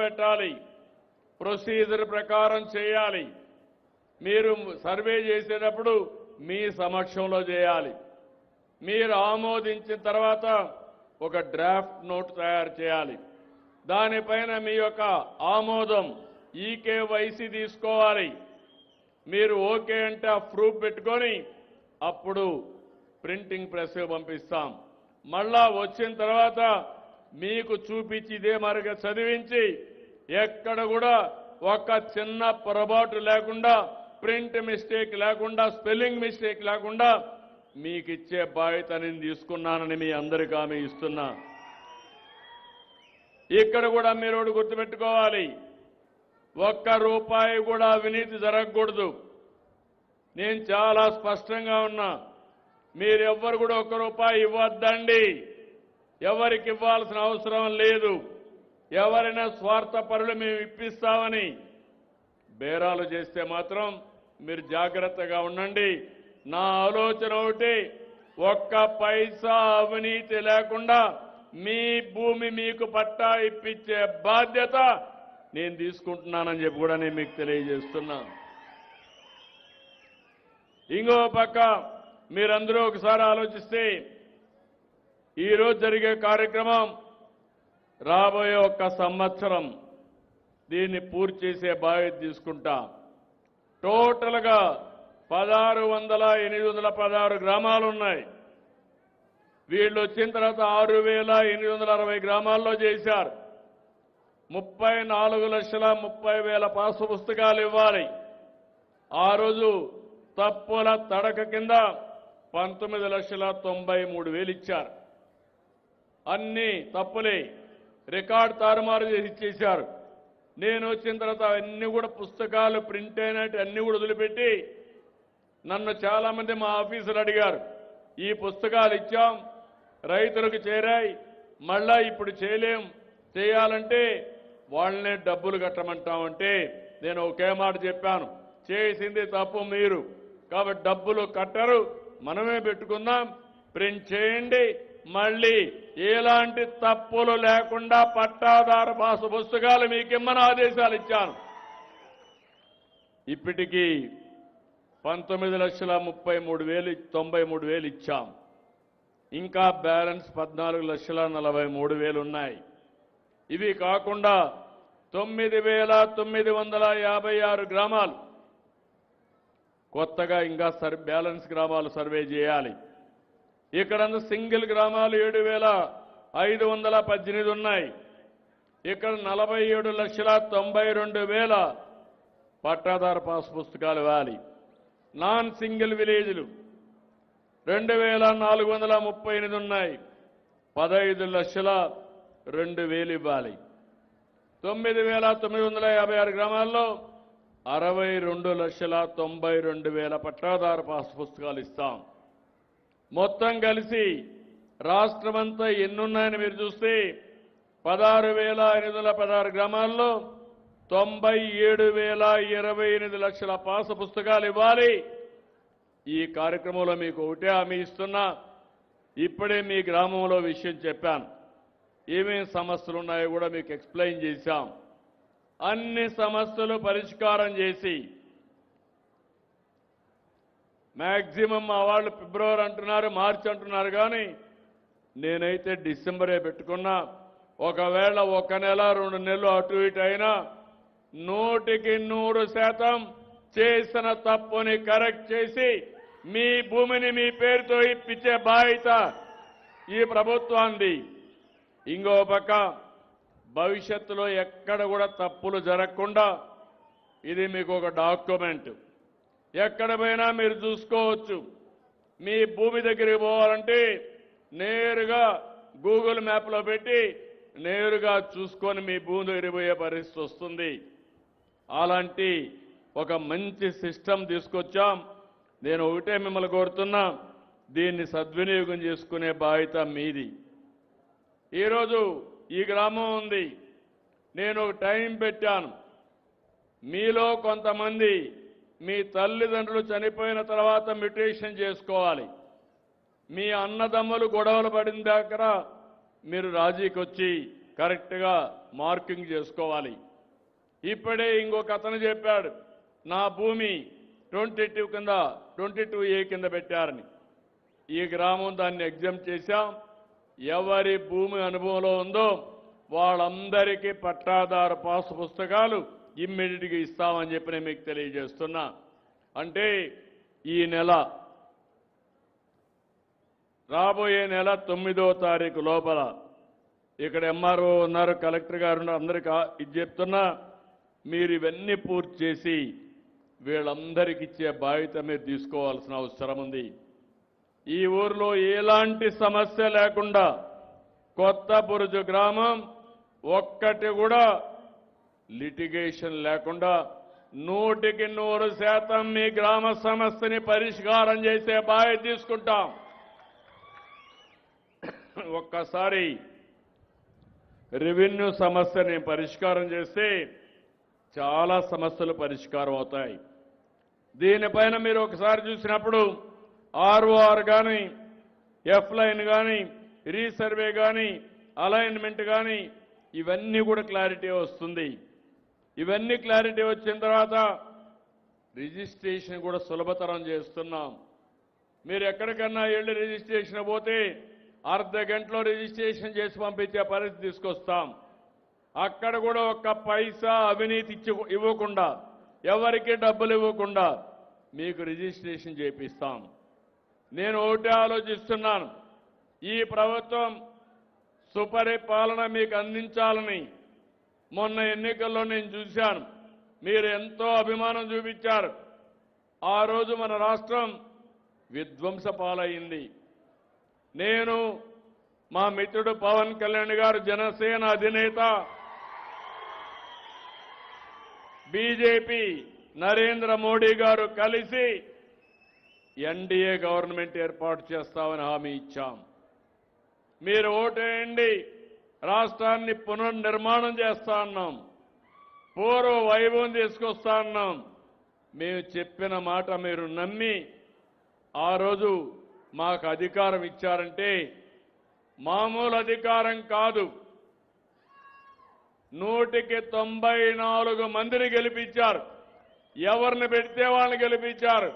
పెట్టాలి, ప్రొసీజర్ ప్రకారం చేయాలి. మీరు సర్వే చేసేటప్పుడు మీ సమక్షంలో చేయాలి. మీరు ఆమోదించిన తర్వాత ఒక డ్రాఫ్ట్ నోట్ తయారు చేయాలి. దానిపైన మీ యొక్క ఆమోదం ఈకేవైసీ తీసుకోవాలి. మీరు ఓకే అంటే ఆ ప్రూఫ్ పెట్టుకొని అప్పుడు ప్రింటింగ్ ప్రెస్ పంపిస్తాం. మళ్ళా వచ్చిన తర్వాత మీకు చూపించి ఇదే మరిగా చదివించి ఎక్కడ కూడా ఒక చిన్న పొరపాటు లేకుండా, ప్రింట్ మిస్టేక్ లేకుండా, స్పెల్లింగ్ మిస్టేక్ లేకుండా మీకు ఇచ్చే బాధ్యత నేను తీసుకున్నానని మీ అందరికీ హామీ ఇస్తున్నా. ఇక్కడ కూడా మీరు ఒకటి గుర్తుపెట్టుకోవాలి, ఒక్క రూపాయి కూడా అవినీతి జరగకూడదు. నేను చాలా స్పష్టంగా ఉన్నా. మీరెవ్వరు కూడా ఒక్క రూపాయి ఇవ్వద్దండి. ఎవరికి ఇవ్వాల్సిన అవసరం లేదు. ఎవరైనా స్వార్థపరులు మేము ఇప్పిస్తామని బేరాలు చేస్తే మాత్రం మీరు జాగ్రత్తగా ఉండండి. నా ఆలోచన ఒకటి, ఒక్క పైసా అవినీతి లేకుండా మీ భూమి మీకు పట్టా ఇప్పించే బాధ్యత నేను తీసుకుంటున్నానని చెప్పి కూడా నేను మీకు తెలియజేస్తున్నా. ఇంకో పక్క మీరందరూ ఒకసారి ఆలోచిస్తే ఈరోజు జరిగే కార్యక్రమం రాబోయే ఒక్క సంవత్సరం దీన్ని పూర్తి చేసే బాధ్యత తీసుకుంటా. టోటల్గా 1616 గ్రామాలు ఉన్నాయి. వీళ్ళు వచ్చిన తర్వాత 6860 గ్రామాల్లో చేశారు. 34,30,000 పాసు పుస్తకాలు ఇవ్వాలి. ఆ రోజు తప్పుల తడక కింద 19,93,000 ఇచ్చారు. అన్ని తప్పులే, రికార్డు తారుమారు చేసి ఇచ్చేశారు. నేను వచ్చిన తర్వాత అన్ని కూడా పుస్తకాలు ప్రింట్ అయినట్టు అన్ని కూడా వదిలిపెట్టి నన్ను చాలా మంది మా ఆఫీసులు అడిగారు, ఈ పుస్తకాలు ఇచ్చాం, రైతులకు చేరాయి, మళ్ళా ఇప్పుడు చేయలేం, చేయాలంటే వాళ్ళనే డబ్బులు కట్టమంటామంటే నేను ఒకే మాట చెప్పాను, చేసింది తప్పు మీరు, కాబట్టి డబ్బులు కట్టరు, మనమే పెట్టుకుందాం, ప్రింట్ చేయండి, మళ్ళీ ఎలాంటి తప్పులు లేకుండా పట్టాదారు పాసు పుస్తకాలు మీకిమ్మని ఆదేశాలు ఇచ్చాను. ఇప్పటికీ 19,33,093 ఇచ్చాం. ఇంకా బ్యాలెన్స్ 14,43,000 ఉన్నాయి. ఇవి కాకుండా 9,956 గ్రామాలు కొత్తగా ఇంకా బ్యాలెన్స్ గ్రామాలు సర్వే చేయాలి. ఇక్కడ సింగిల్ గ్రామాలు 7,518 ఉన్నాయి. ఇక్కడ 47,92,000 పట్టాదారు పాస్ పుస్తకాలు ఇవ్వాలి. నాన్ సింగిల్ విలేజ్లు 2,438 ఉన్నాయి. 15,02,000 ఇవ్వాలి. 9,956 గ్రామాల్లో 62,92,000 పట్టాదారు పాస్ పుస్తకాలు ఇస్తాం. మొత్తం కలిసి రాష్ట్రమంతా ఎన్నున్నాయని మీరు చూస్తే 16,816 గ్రామాల్లో 97,028 లక్షల పాస పుస్తకాలు ఇవ్వాలి. ఈ కార్యక్రమంలో మీకు ఒకటే హామీ ఇస్తున్నా, ఇప్పుడే మీ గ్రామంలో విషయం చెప్పాను, ఏమేం సమస్యలు ఉన్నాయో కూడా మీకు ఎక్స్ప్లెయిన్ చేశాం. అన్ని సమస్యలు పరిష్కారం చేసి మ్యాక్సిమం మా వాళ్ళు ఫిబ్రవరి అంటున్నారు, మార్చి అంటున్నారు, కానీ నేనైతే డిసెంబరే పెట్టుకున్నా. ఒకవేళ 1 నెల 2 నెలలు అటు ఇటు అయినా 100% చేసిన తప్పుని కరెక్ట్ చేసి మీ భూమిని మీ పేరుతో ఇప్పించే బాధ్యత ఈ ప్రభుత్వాన్ని. ఇంకో పక్క భవిష్యత్తులో ఎక్కడ కూడా తప్పులు జరగకుండా ఇది మీకు ఒక డాక్యుమెంట్, ఎక్కడ పోయినా మీరు చూసుకోవచ్చు. మీ భూమి దగ్గరికి పోవాలంటే నేరుగా గూగుల్ మ్యాప్లో పెట్టి నేరుగా చూసుకొని మీ భూమి దగ్గరికి పోయే పరిస్థితి వస్తుంది. అలాంటి ఒక మంచి సిస్టమ్ తీసుకొచ్చాం. నేను ఒకటే మిమ్మల్ని కోరుతున్నా, దీన్ని సద్వినియోగం చేసుకునే బాధ్యత మీది. ఈరోజు ఈ గ్రామం ఉంది, నేను ఒక టైం పెట్టాను. మీలో కొంతమంది మీ తల్లిదండ్రులు చనిపోయిన తర్వాత మ్యూటేషన్ చేసుకోవాలి. మీ అన్నదమ్ములు గొడవలు పడిన దగ్గర మీరు రాజీకి వచ్చి కరెక్ట్గా మార్కింగ్ చేసుకోవాలి. ఇప్పుడే ఇంకొక అతను చెప్పాడు, నా భూమి 22 కింద 22A కింద పెట్టారని. ఈ గ్రామం దాన్ని ఎగ్జామ్ చేశాం. ఎవరి భూమి అనుభవంలో ఉందో వాళ్ళందరికీ పట్టాదారు పాస్ పుస్తకాలు ఇమ్మీడియట్గా ఇస్తామని చెప్పి నేను మీకు తెలియజేస్తున్నా. అంటే ఈ నెల రాబోయే నెల 9వ తారీఖు లోపల ఇక్కడ ఎంఆర్ఓ ఉన్నారు, కలెక్టర్ గారు ఉన్నారు, అందరికీ ఇది చెప్తున్నా, మీరు ఇవన్నీ పూర్తి చేసి వీళ్ళందరికీ ఇచ్చే బాధ్యత మీరు తీసుకోవాల్సిన అవసరం ఉంది. ఈ ఊర్లో ఎలాంటి సమస్య లేకుండా కొత్త బురుజు గ్రామం ఒక్కటి కూడా లిటిగేషన్ లేకుండా 100% మీ గ్రామ సమస్యని పరిష్కారం చేసే బాధ్యత తీసుకుంటాం. ఒక్కసారి రెవెన్యూ సమస్యని పరిష్కారం చేస్తే చాలా సమస్యలు పరిష్కారం అవుతాయి. దీనిపైన మీరు ఒకసారి చూసినప్పుడు ఆర్ఓఆర్ కానీ, ఎఫ్ లైన్ కానీ, రీసర్వే కానీ, అలైన్మెంట్ కానీ ఇవన్నీ కూడా క్లారిటీ వస్తుంది. ఇవన్నీ క్లారిటీ వచ్చిన తర్వాత రిజిస్ట్రేషన్ కూడా సులభతరం చేస్తున్నాం. మీరు ఎక్కడికన్నా వెళ్ళి రిజిస్ట్రేషన్ పోతే అర్ధ గంటలో రిజిస్ట్రేషన్ చేసి పంపించే పరిస్థితి తీసుకొస్తాం. అక్కడ కూడా ఒక్క పైసా అవినీతి ఇవ్వకుండా, ఎవరికి డబ్బులు ఇవ్వకుండా మీకు రిజిస్ట్రేషన్ చేపిస్తాం. నేను ఒకటే ఆలోచిస్తున్నాను, ఈ ప్రభుత్వం సుపరిపాలన మీకు అందించాలని మొన్న ఎన్నికల్లో నేను చూశాను. మీరు ఎంతో అభిమానం చూపించారు. ఆ రోజు మన రాష్ట్రం విధ్వంస పాలైంది. నేను, మా మిత్రుడు పవన్ కళ్యాణ్ గారు, జనసేన అధినేత, బీజేపీ నరేంద్ర మోడీ గారు కలిసి ఎన్డీఏ గవర్నమెంట్ ఏర్పాటు చేస్తామని హామీ ఇచ్చాం. మీరు ఓటేయండి, రాష్ట్రాన్ని పునర్నిర్మాణం చేస్తా అన్నాం, పూర్వ వైభవం తీసుకొస్తా అన్నాం. మేము చెప్పిన మాట మీరు నమ్మి ఆ రోజు మాకు అధికారం ఇచ్చారంటే మామూలు అధికారం కాదు. 194 మందిని గెలిపించారు. ఎవరిని పెడితే వాళ్ళని గెలిపించారు.